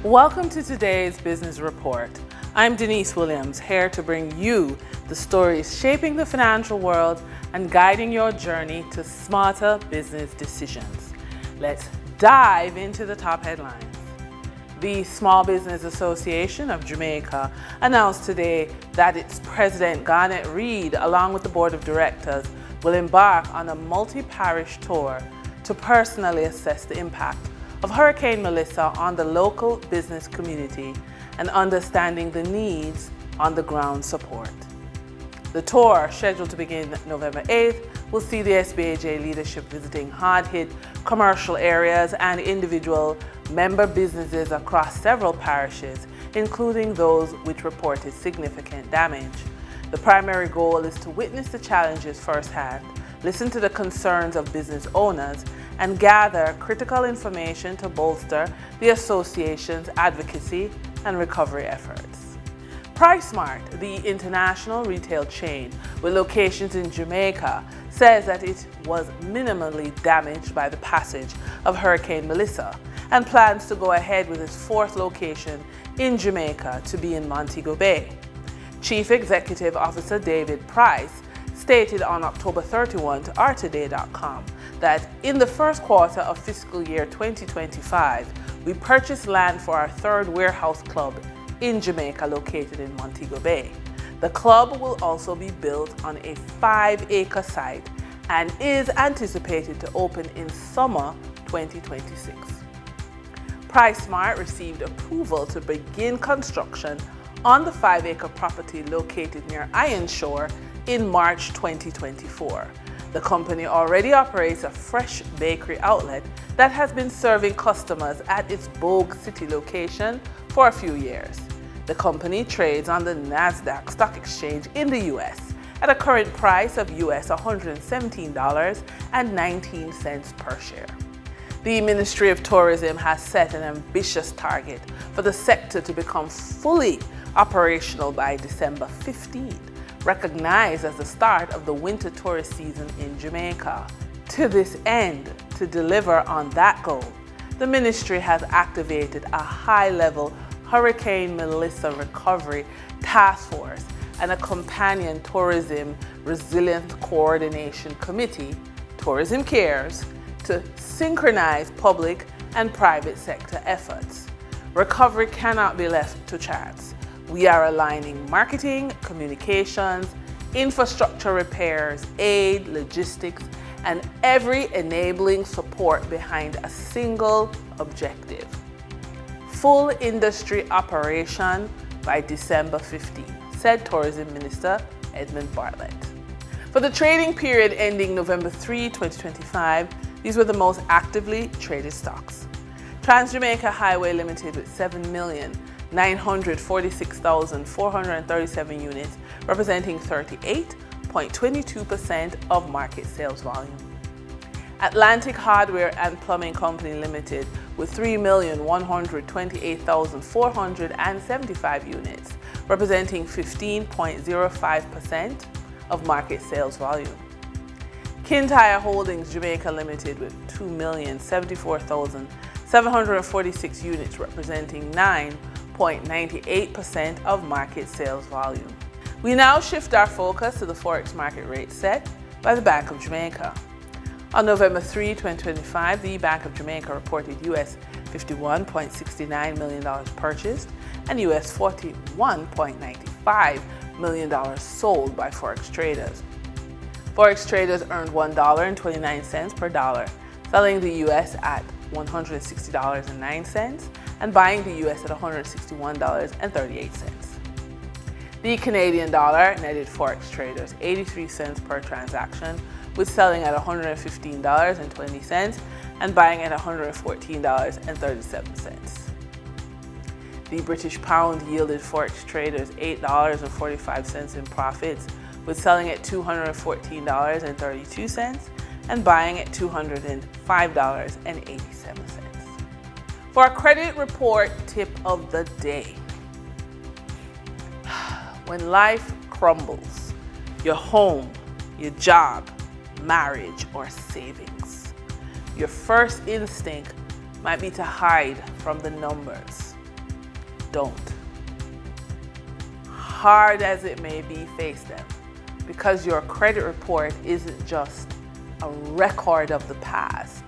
Welcome to today's Business Report. I'm Denise Williams, here to bring you the stories shaping the financial world and guiding your journey to smarter business decisions. Let's dive into the top headlines. The Small Business Association of Jamaica announced today that its president, Garnet Reid, along with the board of directors, will embark on a multi-parish tour to personally assess the impact of Hurricane Melissa on the local business community and understanding the needs on the ground support. The tour, scheduled to begin November 8th, will see the SBAJ leadership visiting hard-hit commercial areas and individual member businesses across several parishes, including those which reported significant damage. The primary goal is to witness the challenges firsthand, listen to the concerns of business owners, and gather critical information to bolster the association's advocacy and recovery efforts. PriceSmart, the international retail chain with locations in Jamaica, says that it was minimally damaged by the passage of Hurricane Melissa and plans to go ahead with its fourth location in Jamaica to be in Montego Bay. Chief Executive Officer David Price stated on October 31 to RToday.com that in the first quarter of fiscal year 2025, we purchased land for our third warehouse club in Jamaica located in Montego Bay. The club will also be built on a 5-acre site and is anticipated to open in summer 2026. PriceSmart received approval to begin construction on the 5-acre property located near Ironshore in March 2024. The company already operates a fresh bakery outlet that has been serving customers at its Bogue City location for a few years. The company trades on the NASDAQ stock exchange in the US at a current price of US $117.19 per share. The Ministry of Tourism has set an ambitious target for the sector to become fully operational by December 15, recognized as the start of the winter tourist season in Jamaica. To this end, to deliver on that goal, the ministry has activated a high-level Hurricane Melissa Recovery Task Force and a companion Tourism Resilience Coordination Committee, Tourism Cares, to synchronize public and private sector efforts. Recovery cannot be left to chance. We are aligning marketing, communications, infrastructure repairs, aid, logistics, and every enabling support behind a single objective: full industry operation by December 15, said Tourism Minister Edmund Bartlett. For the trading period ending November 3, 2025, these were the most actively traded stocks. Trans-Jamaica Highway Limited with 7,946,437 units, representing 38.22% of market sales volume. Atlantic Hardware and Plumbing Company Limited with 3,128,475 units, representing 15.05% of market sales volume. Kintyre Holdings Jamaica Limited with 2,074,746 units, representing 9.98% of market sales volume. We now shift our focus to the Forex market rate set by the Bank of Jamaica. On November 3, 2025, the Bank of Jamaica reported US $51.69 million purchased and US $41.95 million sold by Forex traders. Forex traders earned $1.29 per dollar, selling the US at $160.09 and buying the US at $161.38. The Canadian dollar netted Forex traders 83 cents per transaction, with selling at $115.20 and buying at $114.37. The British pound yielded Forex traders $8.45 in profits, with selling at $214.32 and buying at $205.87. For our credit report tip of the day: when life crumbles, your home, your job, marriage, or savings, your first instinct might be to hide from the numbers. don't. Hard as it may be, face them, because your credit report isn't just a record of the past.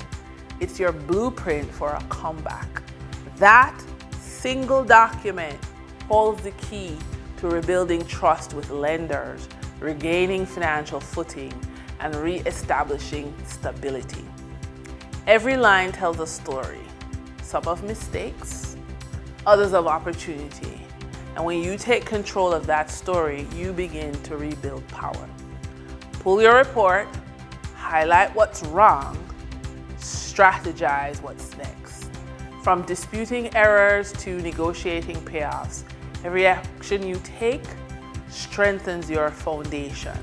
It's your blueprint for a comeback. That single document holds the key to rebuilding trust with lenders, regaining financial footing, and re-establishing stability. Every line tells a story, some of mistakes, others of opportunity. And when you take control of that story, you begin to rebuild power. Pull your report, highlight what's wrong, strategize what's next. From disputing errors to negotiating payoffs, every action you take strengthens your foundation.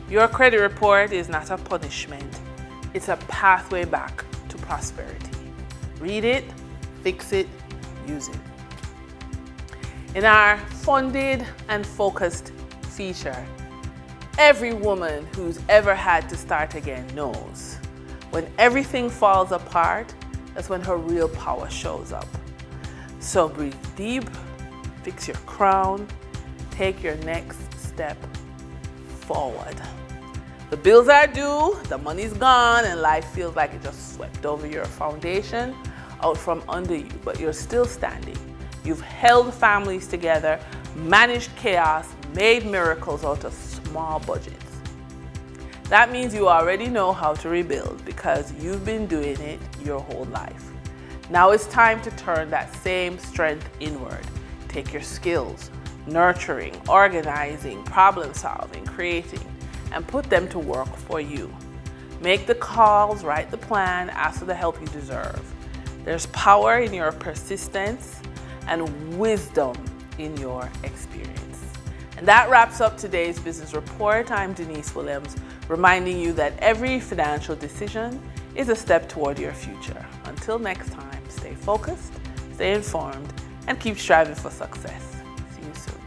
Your credit report is not a punishment, it's a pathway back to prosperity. Read it, fix it, use it. In our funded and focused feature, every woman who's ever had to start again knows when everything falls apart, that's when her real power shows up. So breathe deep, fix your crown, take your next step forward. The bills are due, the money's gone, and life feels like it just swept over your foundation out from under you, but you're still standing. You've held families together, managed chaos, made miracles out of small budgets. That means you already know how to rebuild because you've been doing it your whole life. Now it's time to turn that same strength inward. Take your skills, nurturing, organizing, problem solving, creating, and put them to work for you. Make the calls, write the plan, ask for the help you deserve. There's power in your persistence and wisdom in your experience. And that wraps up today's business report. I'm Denise Williams, reminding you that every financial decision is a step toward your future. Until next time, stay focused, stay informed, and keep striving for success. See you soon.